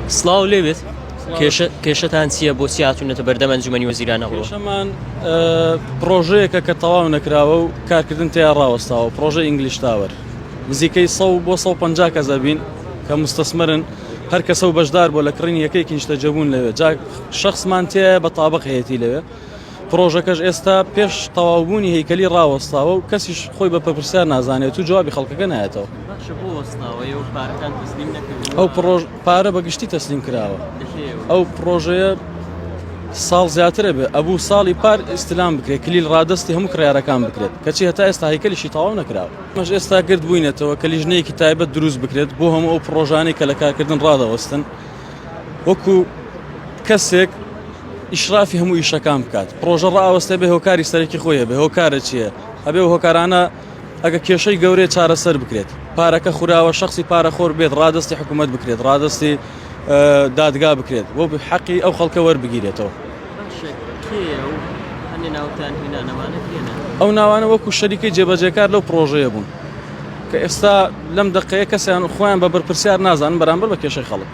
سڵاو لێوێت کێشەتان چییە بۆ سیاتونەتە بەردەم ئەنجومەنی وەزیرانەوە؟ کێشەمان پرۆژەیەکە کە تەواو نەکراوە و کارکردن تیا ڕاوەستاوە، پرۆژە ئینگلیش تاوەر نزیکەی 100 بۆ 150 کەس دەبین کە مستەسمەرن، هەر کەسە و بەشدار بۆ لە کڕینی یەکەیەکی نیشتەجەبوون لەوێ جا شخصمان تێ بە تابق هەیەتی لەوێ. پرۆژەکەش ئێستا پێش تەواوبوونی هەیکەلی ڕاوەستاوە و کەسیش خۆی بە پرسیار نازانێت و جوابی خەڵکەکە نایەتەوە. ئەو پارە بەگشتی تەسلیم کراوە. ئەو پرۆژەیە ساڵ زیاترە بێ ئەبوو ساڵی پار ئیستلام بکرێت، کلیل ڕادستی هەموو کڕارەکان بکرێت، کەچی هەتا ئێستا هەیکەلیشی تەواو نەکراوە. مەش ئێستا گرت بووینێتەوە کە لیژنەیەکی تایبەت دروست بکرێت بۆ هەموو ئەو پرۆژانەی کە لە کارکردن ڕادەوەستن، وەکو کەسێک ئیشرافی هەموو ئیشەکان بکات. پرۆژە ڕاوەستە بێ هۆکاری سەرەکی خۆیە بێ، هۆکارە چییە؟ ئەبێ هۆکارانە ئەگە کێشەی گەورەی چارەسەر بکرێت، پارەکە خوراوە شخصی پارەخۆر بێت، ڕادستی حکوومەت بکرێت، ڕادستی دادگا بکرێت بۆ حەقی ئەو خەڵکە وەربگیرێتەوە. ئەو ناوانە وەکو شەریکەی جێبەجێکار لەو پرۆژەیە بوون کە ئێستا لەم دقەیە کەسیان خۆیان بە بەرپرسیار نازانن بەرامبەر بە کێشەی خەڵک.